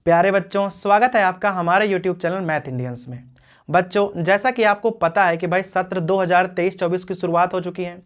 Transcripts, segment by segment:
प्यारे बच्चों, स्वागत है आपका हमारे YouTube चैनल मैथ इंडियंस में। बच्चों, जैसा कि आपको पता है कि भाई सत्र 2023-24 की शुरुआत हो चुकी है,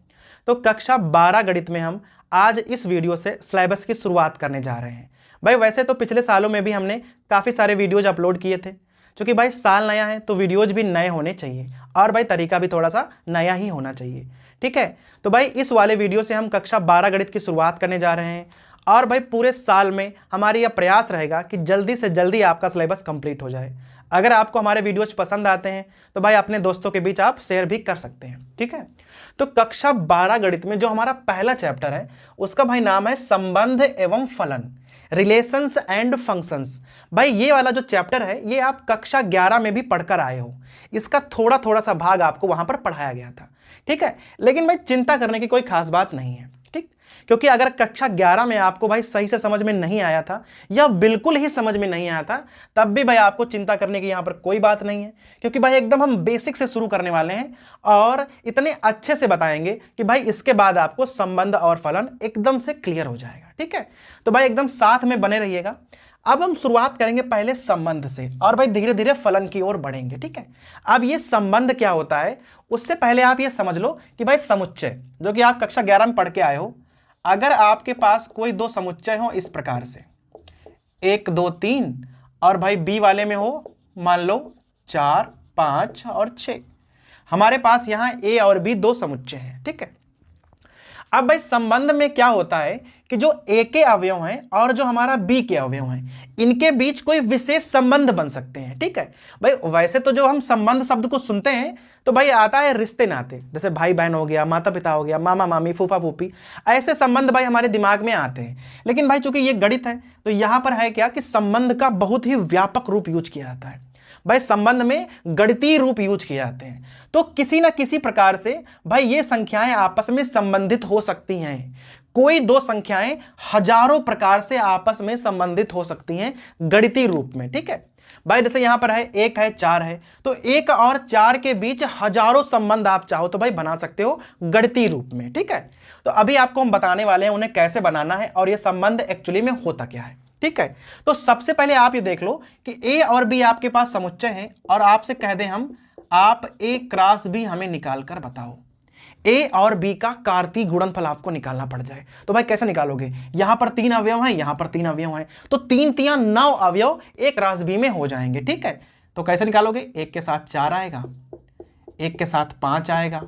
तो कक्षा 12 गणित में हम आज इस वीडियो से सिलेबस की शुरुआत करने जा रहे हैं। भाई वैसे तो पिछले सालों में भी हमने काफ़ी सारे वीडियोज अपलोड किए थे, क्योंकि भाई साल नया है तो वीडियोज भी नए होने चाहिए और भाई तरीका भी थोड़ा सा नया ही होना चाहिए। ठीक है, तो भाई इस वाले वीडियो से हम कक्षा 12 गणित की शुरुआत करने जा रहे हैं और भाई पूरे साल में हमारी यह प्रयास रहेगा कि जल्दी से जल्दी आपका सिलेबस कंप्लीट हो जाए। अगर आपको हमारे वीडियोज पसंद आते हैं तो भाई अपने दोस्तों के बीच आप शेयर भी कर सकते हैं। ठीक है, तो कक्षा 12 गणित में जो हमारा पहला चैप्टर है उसका भाई नाम है संबंध एवं फलन, रिलेशंस एंड फंक्शंस। भाई ये वाला जो चैप्टर है ये आप कक्षा 11 में भी पढ़कर आए हो, इसका थोड़ा थोड़ा सा भाग आपको वहां पर पढ़ाया गया था। ठीक है, लेकिन भाई चिंता करने की कोई खास बात नहीं है। ठीक, क्योंकि अगर कक्षा 11 में आपको भाई सही से समझ में नहीं आया था या बिल्कुल ही समझ में नहीं आया था, तब भी भाई आपको चिंता करने की यहां पर कोई बात नहीं है, क्योंकि भाई एकदम हम बेसिक से शुरू करने वाले हैं और इतने अच्छे से बताएंगे कि भाई इसके बाद आपको संबंध और फलन एकदम से क्लियर हो जाएगा। ठीक है, तो भाई एकदम साथ में बने रहिएगा। अब हम शुरुआत करेंगे पहले संबंध से और भाई धीरे धीरे फलन की ओर बढ़ेंगे। ठीक है, अब ये संबंध क्या होता है उससे पहले आप ये समझ लो कि भाई समुच्चय, जो कि आप कक्षा 11 में पढ़ के आए हो, अगर आपके पास कोई दो समुच्चय हो इस प्रकार से 1 2 3 और भाई बी वाले में हो मान लो 4 5 और 6, हमारे पास यहां ए और बी दो समुच्चय हैं। ठीक है, अब भाई संबंध में क्या होता है कि जो ए के अवयव हैं और जो हमारा बी के अवयव हैं इनके बीच कोई विशेष संबंध बन सकते हैं। ठीक है भाई, वैसे तो जो हम संबंध शब्द को सुनते हैं तो भाई आता है रिश्ते नाते, जैसे भाई बहन हो गया, माता पिता हो गया, मामा मामी, फूफा फूफी, ऐसे संबंध भाई हमारे दिमाग में आते हैं। लेकिन भाई चूंकि ये गणित है तो यहां पर है क्या कि संबंध का बहुत ही व्यापक रूप यूज किया जाता है। भाई संबंध में गणितीय रूप यूज किए जाते हैं, तो किसी ना किसी प्रकार से भाई ये संख्याएं आपस में संबंधित हो सकती हैं। कोई दो संख्याएं हजारों प्रकार से आपस में संबंधित हो सकती हैं गणितीय रूप में। ठीक है भाई, जैसे यहां पर है 1 है 4 है, तो 1 और 4 के बीच हजारों संबंध आप चाहो तो भाई बना सकते हो गणितीय रूप में। ठीक है, तो अभी आपको हम बताने वाले हैं उन्हें कैसे बनाना है और ये संबंध एक्चुअली में होता क्या है। ठीक है, तो सबसे पहले आप ये देख लो कि ए और बी आपके पास समुच्चय है और आपसे कह दें हम आप ए क्रॉस बी हमें निकाल कर बताओ। ए और बी का कार्तीय गुणनफल आपको निकालना पड़ जाए, तो भाई कैसे निकालोगे? यहां पर 3 अवयव हैं, यहां पर 3 अवयव हैं, तो 3 3 9 अवयव ए क्रॉस बी में हो जाएंगे। ठीक है, तो कैसे निकालोगे? 1 के साथ 4 आएगा, 1 के साथ 5 आएगा,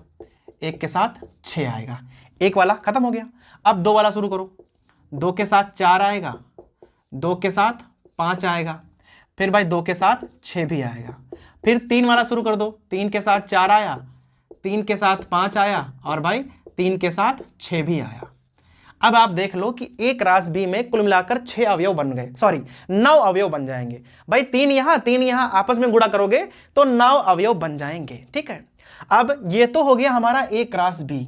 1 के साथ 6 आएगा, एक वाला खत्म हो गया। अब 2 वाला शुरू करो, 2 के साथ 4 आएगा, 2 के साथ 5 आएगा, फिर भाई 2 के साथ 6 भी आएगा, फिर 3 वाला शुरू कर दो, 3 के साथ 4 आया, 3 के साथ 5 आया और भाई 3 के साथ 6 भी आया। अब आप देख लो कि ए क्रॉस बी में कुल मिलाकर 6 अवयव बन गए, सॉरी 9 अवयव बन जाएंगे। भाई 3 यहां आपस में गुणा करोगे तो 9 अवयव बन जाएंगे। ठीक है, अब ये तो हो गया हमारा ए क्रॉस बी।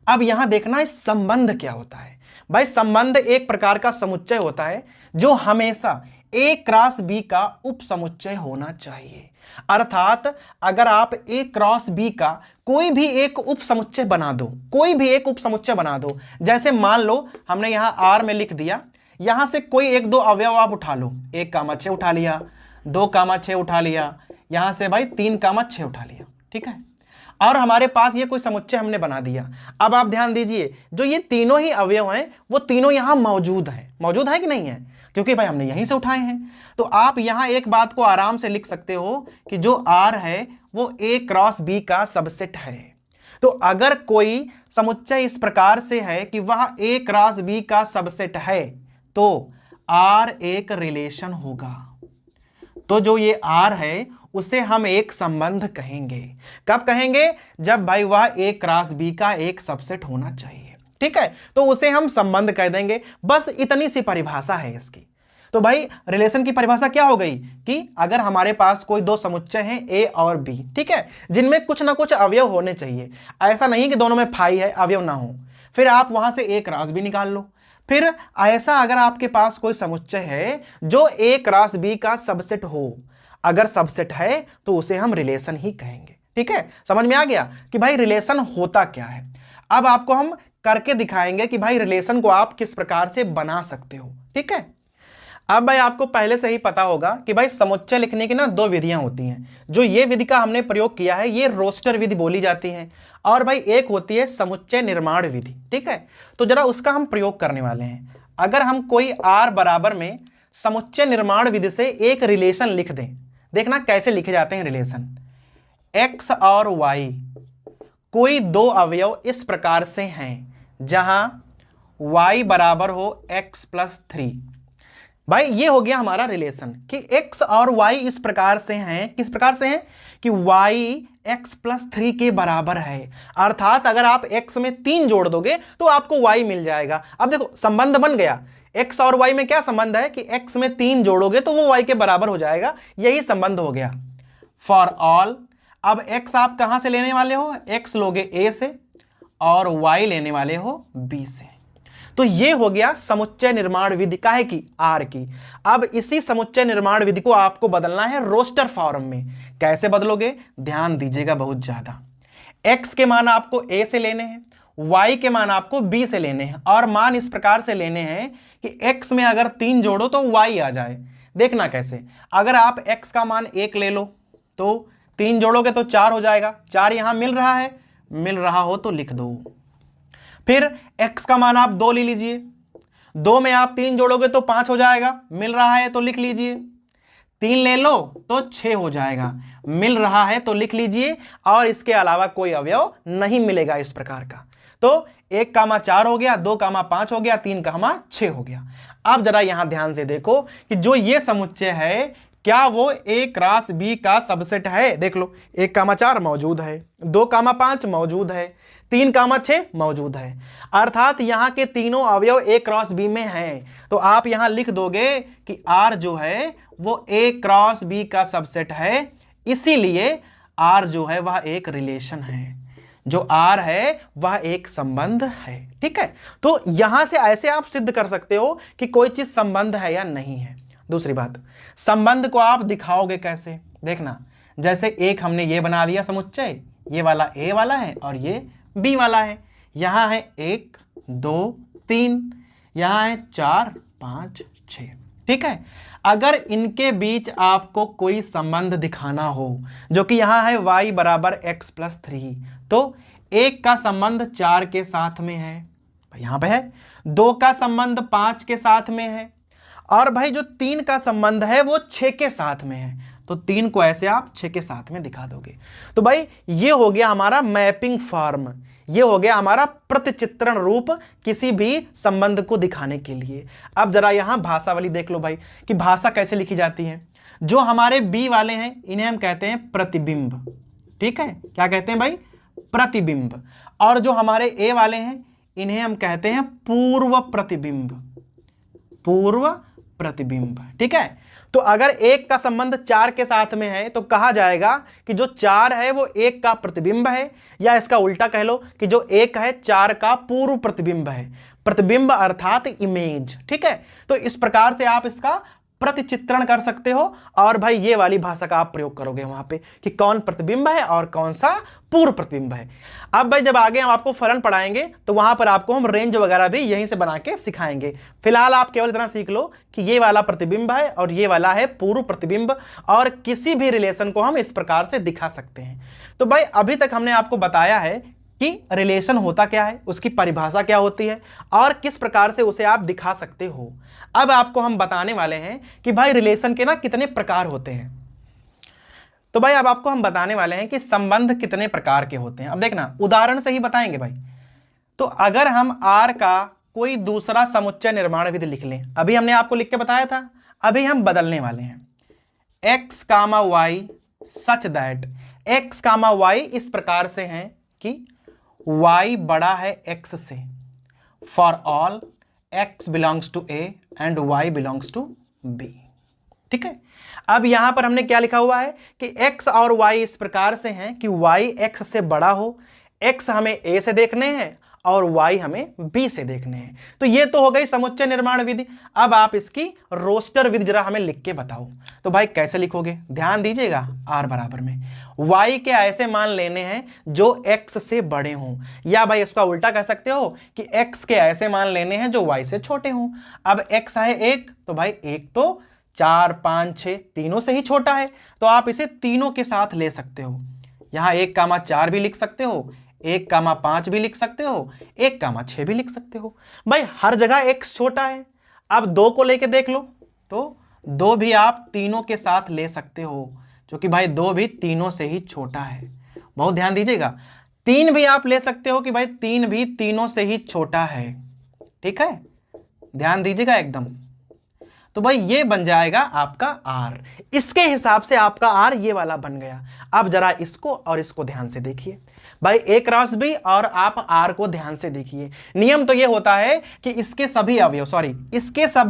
अब यहां देखना है संबंध क्या होता है। भाई संबंध एक प्रकार का समुच्चय होता है जो हमेशा ए क्रॉस बी का उप समुच्चय होना चाहिए। अर्थात अगर आप ए क्रॉस बी का कोई भी एक उप समुच्चय बना दो, कोई भी एक उप समुच्चय बना दो, जैसे मान लो हमने यहां आर में लिख दिया, यहां से कोई एक दो अवयव आप उठा लो, 1, 6 उठा लिया, 2, 6 उठा लिया, यहां से भाई 3, 6 उठा लिया। ठीक है, और हमारे पास ये कोई समुच्चय हमने बना दिया। अब आप ध्यान दीजिए, जो ये तीनों ही अवयव हैं वो तीनों यहां मौजूद है कि नहीं है? क्योंकि भाई हमने यहीं से उठाए हैं। तो आप यहां एक बात को आराम से लिख सकते हो कि जो R है वो ए क्रॉस बी का सबसेट है। तो अगर कोई समुच्चय इस प्रकार से है कि वह ए क्रॉस बी का सबसेट है तो R एक रिलेशन होगा। तो जो ये R है उसे हम एक संबंध कहेंगे। कब कहेंगे? जब भाई वह ए क्रॉस बी का एक सबसेट होना चाहिए। ठीक है, तो उसे हम संबंध कह देंगे। बस इतनी सी परिभाषा है इसकी। तो भाई रिलेशन की परिभाषा क्या हो गई कि अगर हमारे पास कोई दो समुच्चय हैं ए और बी, ठीक है, जिनमें कुछ ना कुछ अवयव होने चाहिए, ऐसा नहीं कि दोनों में फाई है अवयव ना हो, फिर आप वहां से ए क्रॉस बी निकाल लो। फिर ऐसा अगर आपके पास कोई समुच्चय है जो ए क्रॉस बी का सबसेट हो, अगर सबसेट है तो उसे हम रिलेशन ही कहेंगे। ठीक है, समझ में आ गया कि भाई रिलेशन होता क्या है। अब आपको हम करके दिखाएंगे कि भाई रिलेशन को आप किस प्रकार से बना सकते हो। ठीक है, अब भाई आपको पहले से ही पता होगा कि भाई समुच्चय लिखने की ना दो विधियां होती हैं। जो ये विधि का हमने प्रयोग किया है ये रोस्टर विधि बोली जाती है, और भाई एक होती है समुच्चय निर्माण विधि। ठीक है, तो जरा उसका हम प्रयोग करने वाले हैं। अगर हम कोई r बराबर में समुच्चय निर्माण विधि से एक रिलेशन लिख दें, देखना कैसे लिखे जाते हैं रिलेशन। x और y कोई दो अवयव इस प्रकार से हैं जहां y बराबर हो x+3। भाई ये हो गया हमारा रिलेशन कि x और y इस प्रकार से हैं, किस प्रकार से हैं कि y x+3 के बराबर है। अर्थात अगर आप x में 3 जोड़ दोगे तो आपको y मिल जाएगा। अब देखो संबंध बन गया, x और y में क्या संबंध है कि x में 3 जोड़ोगे तो वो y के बराबर हो जाएगा, यही संबंध हो गया फॉर ऑल। अब x आप कहां से लेने वाले हो, x लोगे a से और y लेने वाले हो b से। तो ये हो गया समुच्चय निर्माण विधि काहे की, आर की। अब इसी समुच्चय निर्माण विधि को आपको बदलना है रोस्टर फॉर्म में। कैसे बदलोगे, ध्यान दीजिएगा बहुत ज्यादा। x के मान आपको a से लेने हैं, y के मान आपको b से लेने हैं, और मान इस प्रकार से लेने हैं कि x में अगर 3 जोड़ो तो y आ जाए। देखना कैसे, अगर आप x का मान 1 ले लो तो 3 जोड़ोगे तो 4 हो जाएगा। 4 यहां मिल रहा है, मिल रहा हो तो लिख दो। फिर x का मान आप 2 ले लीजिए, 2 में आप 3 जोड़ोगे तो 5 हो जाएगा, मिल रहा है तो लिख लीजिए। 3 ले लो तो 6 हो जाएगा, मिल रहा है तो लिख लीजिए, और इसके अलावा कोई अवयव नहीं मिलेगा इस प्रकार का। तो 1 कामा 4 हो गया, 2 कामा 5 हो गया, 3 कामा 6 हो गया। अब जरा यहां ध्यान से देखो कि जो ये समुच्चय है क्या वो a क्रॉस b का सबसेट है। देख लो 1 कामा 4 मौजूद है, 2 कामा 5 मौजूद है, 3 कामा 6 मौजूद है। अर्थात यहाँ के तीनों अवयव a क्रॉस b में हैं। तो आप यहाँ लिख दोगे कि r जो है वो a क्रॉस b का सबसेट है, इसीलिए r जो है वह एक रिलेशन है, जो r है वह एक संबंध है। ठीक है, तो यहां से ऐसे आप सिद्ध कर सकते हो कि कोई चीज संबंध है या नहीं है। दूसरी बात, संबंध को आप दिखाओगे कैसे, देखना जैसे एक हमने ये बना दिया समुच्चय, ये वाला a वाला है और ये b वाला है। यहां है 1 2 3, यहां है 4 5 6। ठीक है, अगर इनके बीच आपको कोई संबंध दिखाना हो, जो कि यहां है y बराबर x+3, तो 1 का संबंध 4 के साथ में है, यहां पे है। 2 का संबंध 5 के साथ में है, और भाई जो 3 का संबंध है वो 6 के साथ में है। तो 3 को ऐसे आप 6 के साथ में दिखा दोगे। तो भाई ये हो गया हमारा मैपिंग फॉर्म, ये हो गया हमारा प्रतिचित्रण रूप किसी भी संबंध को दिखाने के लिए। अब जरा यहां भाषा वाली देख लो भाई कि भाषा कैसे लिखी जाती है। जो हमारे बी वाले हैं इन्हें हम कहते हैं प्रतिबिंब। ठीक है, क्या कहते हैं भाई, प्रतिबिंब। और जो हमारे ए वाले हैं इन्हें हम कहते हैं पूर्व प्रतिबिंब, पूर्व प्रतिबिंब। ठीक है, तो अगर 1 का संबंध 4 के साथ में है तो कहा जाएगा कि जो 4 है वो 1 का प्रतिबिंब है, या इसका उल्टा कह लो कि जो 1 है 4 का पूर्व प्रतिबिंब है। प्रतिबिंब अर्थात इमेज। ठीक है, तो इस प्रकार से आप इसका प्रतिचित्रण कर सकते हो, और भाई ये वाली भाषा का आप प्रयोग करोगे वहां पे कि कौन प्रतिबिंब है और कौन सा पूर्व प्रतिबिंब है। अब भाई जब आगे हम आपको फलन पढ़ाएंगे तो वहां पर आपको हम रेंज वगैरह भी यहीं से बना के सिखाएंगे। फिलहाल आप केवल इतना सीख लो कि ये वाला प्रतिबिंब है और ये वाला है पूर्व प्रतिबिंब, और किसी भी रिलेशन को हम इस प्रकार से दिखा सकते हैं। तो भाई अभी तक हमने आपको बताया है कि रिलेशन होता क्या है, उसकी परिभाषा क्या होती है, और किस प्रकार से उसे आप दिखा सकते हो। अब आपको हम बताने वाले हैं कि भाई रिलेशन के ना कितने प्रकार होते हैं। तो भाई अब आपको हम बताने वाले हैं कि संबंध कितने प्रकार के होते हैं। अब देखना उदाहरण से ही बताएंगे भाई। तो अगर हम R का कोई दूसरा समुच्चय निर्माण विधि लिख लें, अभी हमने आपको लिख के बताया था, अभी हम बदलने वाले हैं। x, y such that x, y इस प्रकार से हैं कि y बड़ा है x से, for all x belongs to a and y belongs to b। ठीक है, अब यहां पर हमने क्या लिखा हुआ है कि x और y इस प्रकार से हैं कि y x से बड़ा हो, x हमें a से देखने हैं और y हमें b से देखने हैं। तो ये तो हो गई समुच्चय निर्माण विधि। अब आप इसकी रोस्टर विधि जरा हमें लिख के बताओ। तो भाई कैसे लिखोगे, ध्यान दीजिएगा। r बराबर में y के ऐसे मान लेने हैं जो x से बड़े हों, या भाई इसका उल्टा कह सकते हो कि x के ऐसे मान लेने हैं जो y से छोटे हों। अब x है 1, तो भाई 1 तो 4 5 6 तीनों से ही छोटा है, तो आप इसे तीनों के साथ ले सकते हो। यहां 1,4 भी लिख सकते हो, 1,5 भी लिख सकते हो, 1,6 भी लिख सकते हो। भाई हर जगह x छोटा है। अब 2 को लेके देख लो, तो 2 भी आप तीनों के साथ ले सकते हो, क्योंकि भाई 2 भी तीनों से ही छोटा है। बहुत ध्यान दीजिएगा। 3 भी आप ले सकते हो कि भाई 3 भी तीनों से ही छोटा है। ठीक है, ध्यान दीजिएगा एकदम। तो भाई ये बन जाएगा आपका r। इसके हिसाब से आपका r ये वाला बन गया। अब जरा इसको और इसको ध्यान से देखिए भाई, a क्रॉस b, और आप r को ध्यान से देखिए। नियम तो ये होता है कि इसके सभी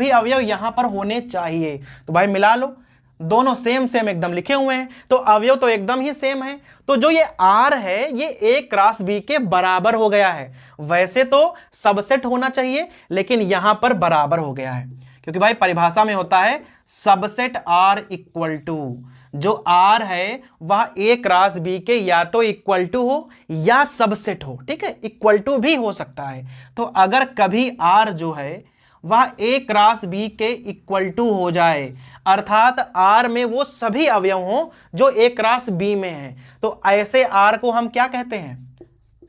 अवयव यहां पर होने चाहिए। तो भाई मिला लो, दोनों सेम सेम एकदम लिखे हुए हैं, तो अवयव तो एकदम ही सेम है। तो जो ये r है ये a क्रॉस b के बराबर हो गया है। वैसे तो सबसेट होना चाहिए, लेकिन यहां पर बराबर हो गया है, क्योंकि भाई परिभाषा में होता है सबसेट r इक्वल टू, जो r है वह a क्रॉस b के या तो इक्वल टू हो या सबसेट हो। ठीक है, इक्वल टू भी हो सकता है। तो अगर कभी r जो है वह a क्रॉस b के इक्वल टू हो जाए, अर्थात r में वो सभी अवयव हों जो a क्रॉस b में हैं, तो ऐसे r को हम क्या कहते हैं,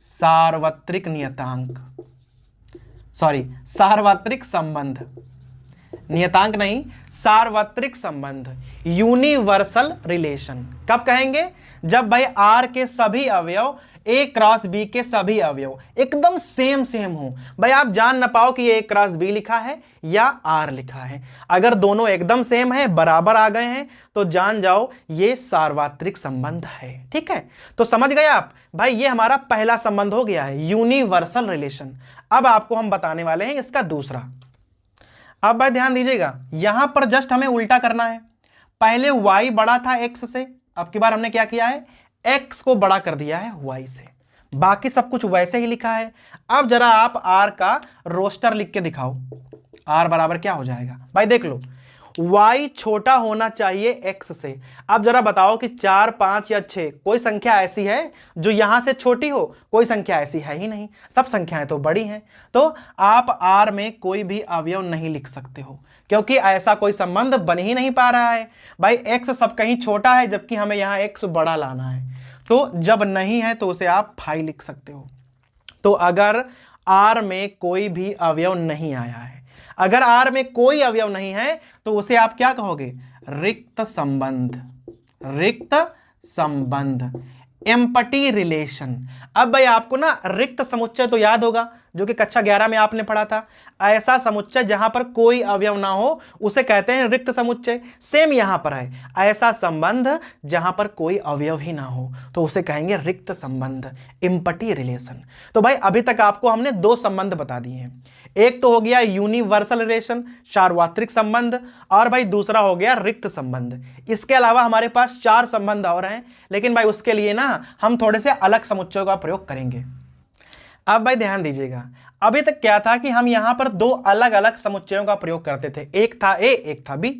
सार्वत्रिक नियतांक, सार्वत्रिक संबंध। नियतांक नहीं, सार्वत्रिक संबंध, यूनिवर्सल रिलेशन। कब कहेंगे, जब भाई r के सभी अवयव a क्रॉस b के सभी अवयव एकदम सेम सेम हो। भाई आप जान ना पाओ कि ये a क्रॉस b लिखा है या r लिखा है। अगर दोनों एकदम सेम है, बराबर आ गए हैं, तो जान जाओ ये सार्वत्रिक संबंध है। ठीक है, तो समझ गए आप। भाई ये हमारा पहला संबंध हो गया है, यूनिवर्सल रिलेशन। अब आपको हम बताने वाले हैं इसका दूसरा। अब भाई ध्यान दीजिएगा, यहां पर जस्ट हमें उल्टा करना है। पहले y बड़ा था x से, अब की बार हमने क्या किया है, x को बड़ा कर दिया है y से। बाकी सब कुछ वैसे ही लिखा है। अब जरा आप r का रोस्टर लिख के दिखाओ। r बराबर क्या हो जाएगा, भाई देख लो, y छोटा होना चाहिए x से। अब जरा बताओ कि 4 5 या 6 कोई संख्या ऐसी है जो यहां से छोटी हो, कोई संख्या ऐसी है ही नहीं, सब संख्याएं तो बड़ी हैं। तो आप r में कोई भी अवयव नहीं लिख सकते हो, क्योंकि ऐसा कोई संबंध बन ही नहीं पा रहा है। भाई x सब कहीं छोटा है, जबकि हमें यहां x बड़ा लाना है। तो जब नहीं है तो उसे आप फाई लिख सकते हो। तो अगर r में कोई भी अवयव नहीं आया है, अगर r में कोई अवयव नहीं है, तो उसे आप क्या कहोगे, रिक्त संबंध, रिक्त संबंध, एम्पटी रिलेशन। अब भाई आपको ना रिक्त समुच्चय तो याद होगा, जो कि कक्षा 11 में आपने पढ़ा था। ऐसा समुच्चय जहां पर कोई अवयव ना हो उसे कहते हैं रिक्त समुच्चय। सेम यहां पर है, ऐसा संबंध जहां पर कोई अवयव ही ना हो तो उसे कहेंगे रिक्त संबंध, एम्पटी रिलेशन। तो भाई अभी तक आपको हमने 2 संबंध बता दिए हैं। एक तो हो गया यूनिवर्सल रिलेशन, सार्वत्रिक संबंध, और भाई दूसरा हो गया रिक्त संबंध। इसके अलावा हमारे पास 4 संबंध और हैं, लेकिन भाई उसके लिए ना हम थोड़े से अलग समुच्चयों का प्रयोग करेंगे। अब भाई ध्यान दीजिएगा, अभी तक क्या था कि हम यहां पर 2 अलग अलग समुच्चयों का प्रयोग करते थे, एक था a एक था b।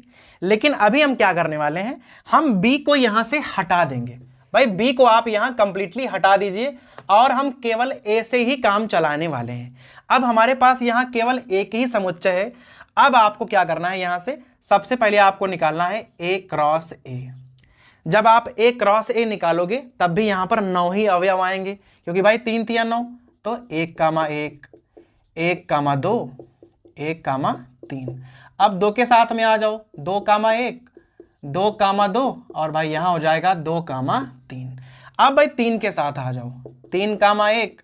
लेकिन अभी हम क्या करने वाले हैं, हम b को यहां से हटा देंगे। भाई b को आप यहां कंप्लीटली हटा दीजिए और हम केवल a से ही काम चलाने वाले हैं। अब हमारे पास यहां केवल एक ही समुच्चय है। अब आपको क्या करना है, यहां से सबसे पहले आपको निकालना है a क्रॉस a। जब आप a क्रॉस a निकालोगे तब भी यहां पर 9 ही अवयव आएंगे, क्योंकि भाई 3 3 9, तो 1,1 1,2 1,3। अब 2 के साथ में आ जाओ, 2,1 2,2, और भाई यहां हो जाएगा 2,3। अब भाई 3 के साथ आ जाओ, 3,1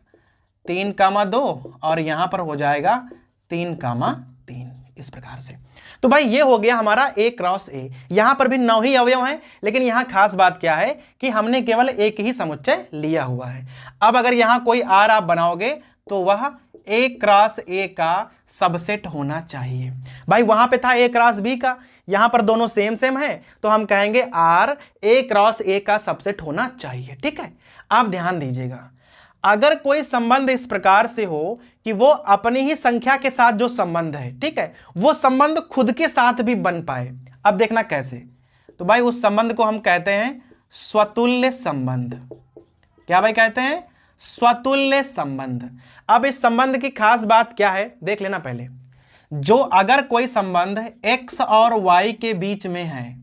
3,2, और यहां पर हो जाएगा 3,3, इस प्रकार से। तो भाई ये हो गया हमारा a क्रॉस a। यहां पर भी 9 ही अवयव हैं, लेकिन यहां खास बात क्या है कि हमने केवल एक ही समुच्चय लिया हुआ है। अब अगर यहां कोई r आप बनाओगे तो वह a क्रॉस a का सबसेट होना चाहिए। भाई वहां पे था a क्रॉस b का, यहां पर दोनों सेम सेम है, तो हम कहेंगे r a क्रॉस a का सबसेट होना चाहिए। ठीक है, आप ध्यान दीजिएगा। अगर कोई संबंध इस प्रकार से हो कि वो अपनी ही संख्या के साथ जो संबंध है, ठीक है, वो संबंध खुद के साथ भी बन पाए। अब देखना कैसे, तो भाई उस संबंध को हम कहते हैं स्वतुल्य संबंध। क्या भाई कहते हैं? स्वतुल्य संबंध। अब इस संबंध की खास बात क्या है देख लेना पहले। जो अगर कोई संबंध x और y के बीच में है,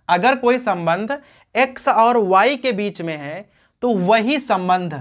अगर कोई संबंध x और y के बीच में है, तो वही संबंध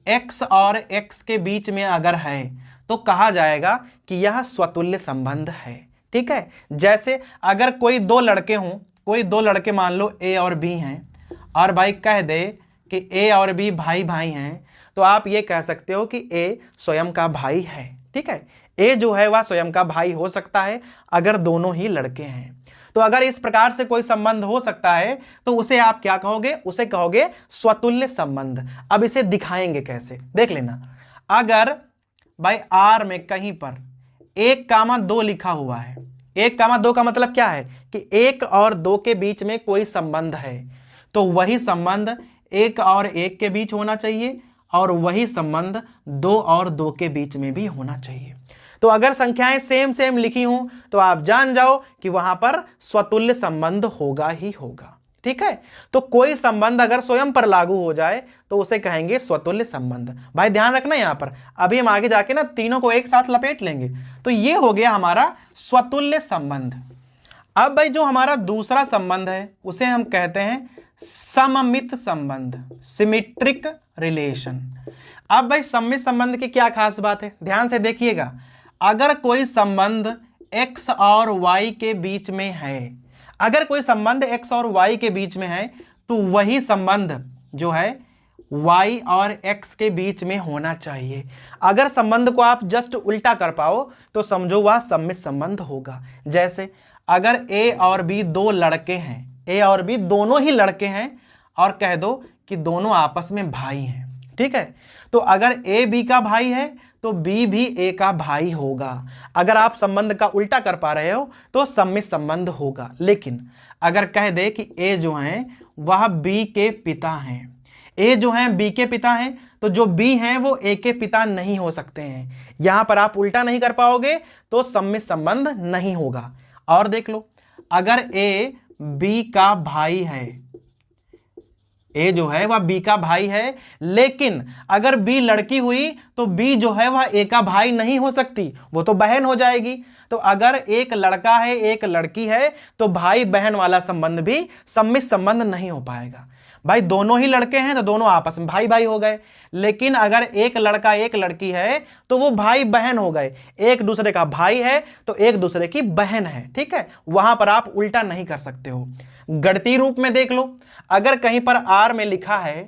x और x के बीच में अगर है तो कहा जाएगा कि यह स्वतुल्य संबंध है। ठीक है, जैसे अगर कोई दो लड़के हों, कोई दो लड़के मान लो a और b हैं, और भाई कह दे कि a और b भाई भाई हैं, तो आप ये कह सकते हो कि a स्वयं का भाई है। ठीक है, a जो है वह स्वयं का भाई हो सकता है अगर दोनों ही लड़के हैं। तो अगर इस प्रकार से कोई संबंध हो सकता है तो उसे आप क्या कहोगे? उसे कहोगे स्वतुल्य संबंध। अब इसे दिखाएंगे कैसे, देख लेना। अगर भाई R में कहीं पर 1,2 लिखा हुआ है, 1,2 का मतलब क्या है कि 1 और 2 के बीच में कोई संबंध है, तो वही संबंध 1 और 1 के बीच होना चाहिए और वही संबंध 2 और 2 के बीच में भी होना चाहिए। तो अगर संख्याएं सेम सेम लिखी हों तो आप जान जाओ कि वहां पर स्वतुल्य संबंध होगा ही होगा। ठीक है, तो कोई संबंध अगर स्वयं पर लागू हो जाए तो उसे कहेंगे स्वतुल्य संबंध। भाई ध्यान रखना यहां पर, अभी हम आगे जाके ना तीनों को एक साथ लपेट लेंगे। तो ये हो गया हमारा स्वतुल्य संबंध। अब भाई जो हमारा दूसरा संबंध है उसे हम कहते हैं सममित संबंध, सिमेट्रिक रिलेशन। अब भाई सममित संबंध की क्या खास बात है, ध्यान से देखिएगा। अगर कोई संबंध x और y के बीच में है, अगर कोई संबंध x और y के बीच में है, तो वही संबंध जो है y और x के बीच में होना चाहिए। अगर संबंध को आप जस्ट उल्टा कर पाओ तो समझो वह सममित संबंध होगा। जैसे अगर a और b दो लड़के हैं, a और b दोनों ही लड़के हैं, और कह दो कि दोनों आपस में भाई हैं। ठीक है, तो अगर a b का भाई है तो b भी a का भाई होगा। अगर आप संबंध का उल्टा कर पा रहे हो तो सममित संबंध होगा। लेकिन अगर कह दे कि a जो है वह b के पिता हैं, a जो है b के पिता हैं, तो जो b हैं वो a के पिता नहीं हो सकते हैं। यहां पर आप उल्टा नहीं कर पाओगे तो सममित संबंध नहीं होगा। और देख लो, अगर a b का भाई है, a जो है वह b का भाई है, लेकिन अगर b लड़की हुई तो b जो है वह a का भाई नहीं हो सकती, वो तो बहन हो जाएगी। तो अगर एक लड़का है एक लड़की है तो भाई बहन वाला संबंध भी सममित संबंध नहीं हो पाएगा। भाई दोनों ही लड़के हैं तो दोनों आपस में भाई भाई हो गए, लेकिन अगर एक लड़का एक लड़की है तो वो भाई बहन हो गए। एक दूसरे का भाई है तो एक दूसरे की बहन है। ठीक है, वहां पर आप उल्टा नहीं कर सकते हो। गणितीय रूप में देख लो, अगर कहीं पर R में लिखा है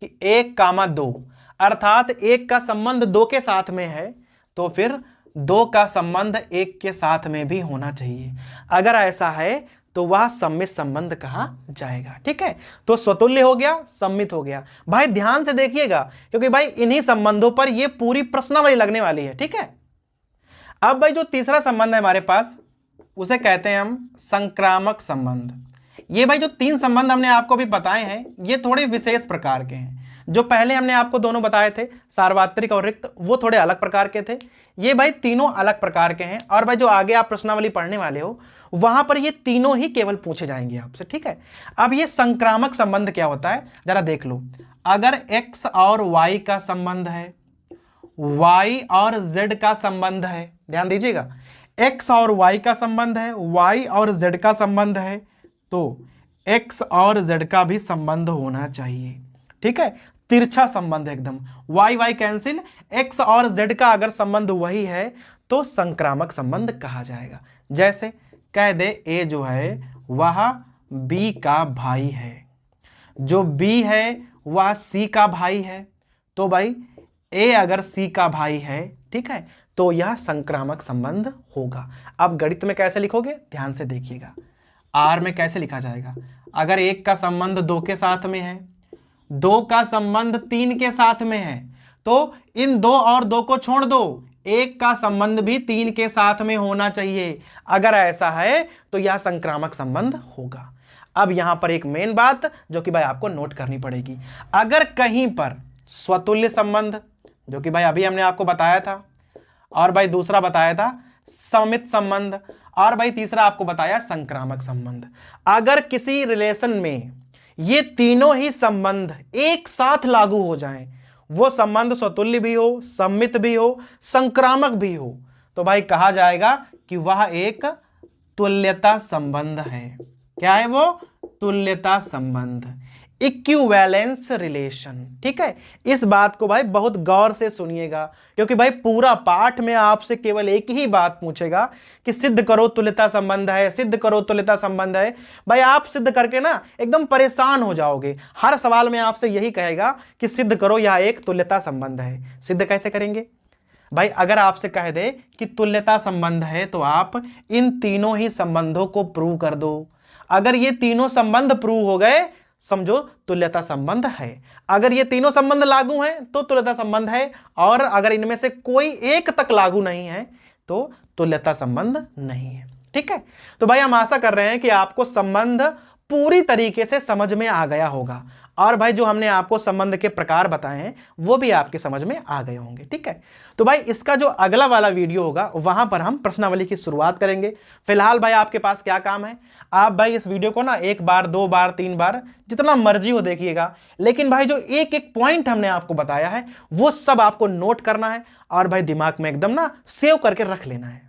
कि 1,2 अर्थात 1 का संबंध 2 के साथ में है, तो फिर 2 का संबंध 1 के साथ में भी होना चाहिए। अगर ऐसा है तो वह सममित संबंध कहा जाएगा। ठीक है, तो स्वतुल्य हो गया, सममित हो गया। भाई ध्यान से देखिएगा क्योंकि भाई इन्हीं संबंधों पर यह पूरी प्रश्नावली लगने वाली है। ठीक है, अब भाई जो तीसरा संबंध है हमारे पास उसे कहते हैं हम संक्रामक संबंध। ये भाई जो 3 संबंध हमने आपको भी बताए हैं ये थोड़े विशेष प्रकार के हैं। जो पहले हमने आपको दोनों बताए थे सार्वत्रिक और रिक्त, वो थोड़े अलग प्रकार के थे। ये भाई तीनों अलग प्रकार के हैं। और भाई जो आगे आप प्रश्नावली पढ़ने वाले हो वहां पर ये तीनों ही केवल पूछे जाएंगे आपसे। ठीक है, अब ये संक्रामक संबंध क्या होता है जरा देख लो। अगर x और y का संबंध है, y और z का संबंध है, ध्यान दीजिएगा, x और y का संबंध है, y और z का संबंध है, तो x और z का भी संबंध होना चाहिए। ठीक है, तिरछा संबंध एकदम, y y कैंसिल, x और z का अगर संबंध वही है तो संक्रामक संबंध कहा जाएगा। जैसे कह दे a जो है वह b का भाई है, जो b है वह c का भाई है, तो भाई a अगर c का भाई है, ठीक है, तो यह संक्रामक संबंध होगा। अब गणित में कैसे लिखोगे ध्यान से देखिएगा। R में कैसे लिखा जाएगा, अगर 1 का संबंध 2 के साथ में है, 2 का संबंध 3 के साथ में है, तो इन 2 और 2 को छोड़ दो, 1 का संबंध भी 3 के साथ में होना चाहिए। अगर ऐसा है तो यह संक्रामक संबंध होगा। अब यहां पर एक मेन बात जो कि भाई आपको नोट करनी पड़ेगी, अगर कहीं पर स्वतुल्य संबंध, जो कि भाई अभी हमने आपको बताया था, और भाई दूसरा बताया था समित संबंध, और भाई तीसरा आपको बताया संक्रामक संबंध। अगर किसी रिलेशन में ये तीनों ही संबंध एक साथ लागू हो जाएं, वो संबंध स्वतुल्य भी हो, सम्मित भी हो, संक्रामक भी हो, तो भाई कहा जाएगा कि वह एक तुल्यता संबंध है। क्या है वो? तुल्यता संबंध, इक्विवेलेंस रिलेशन। ठीक है, इस बात को भाई बहुत गौर से सुनिएगा, क्योंकि भाई पूरा पाठ में आपसे केवल एक ही बात पूछेगा कि सिद्ध करो तुल्यता संबंध है, सिद्ध करो तुल्यता संबंध है। भाई आप सिद्ध करके ना एकदम परेशान हो जाओगे। हर सवाल में आपसे यही कहेगा कि सिद्ध करो यह एक तुल्यता संबंध है। सिद्ध कैसे करेंगे भाई? अगर आपसे कह दे कि तुल्यता संबंध है तो आप इन तीनों ही संबंधों को प्रूव कर दो। अगर ये तीनों संबंध प्रूव हो गए, समझो तुल्यता संबंध है। अगर ये तीनों संबंध लागू हैं तो तुल्यता संबंध है, और अगर इनमें से कोई एक तक लागू नहीं है तो तुल्यता संबंध नहीं है। ठीक है, तो भाई हम आशा कर रहे हैं कि आपको संबंध पूरी तरीके से समझ में आ गया होगा, और भाई जो हमने आपको संबंध के प्रकार बताए हैं वो भी आपके समझ में आ गए होंगे। ठीक है, तो भाई इसका जो अगला वाला वीडियो होगा वहां पर हम प्रश्नावली की शुरुआत करेंगे। फिलहाल भाई आपके पास क्या काम है, आप भाई इस वीडियो को ना 1 बार 2 बार 3 बार जितना मर्जी हो देखिएगा, लेकिन भाई जो एक एक पॉइंट हमने आपको बताया है वो सब आपको नोट करना है, और भाई दिमाग में एकदम ना सेव करके रख लेना है।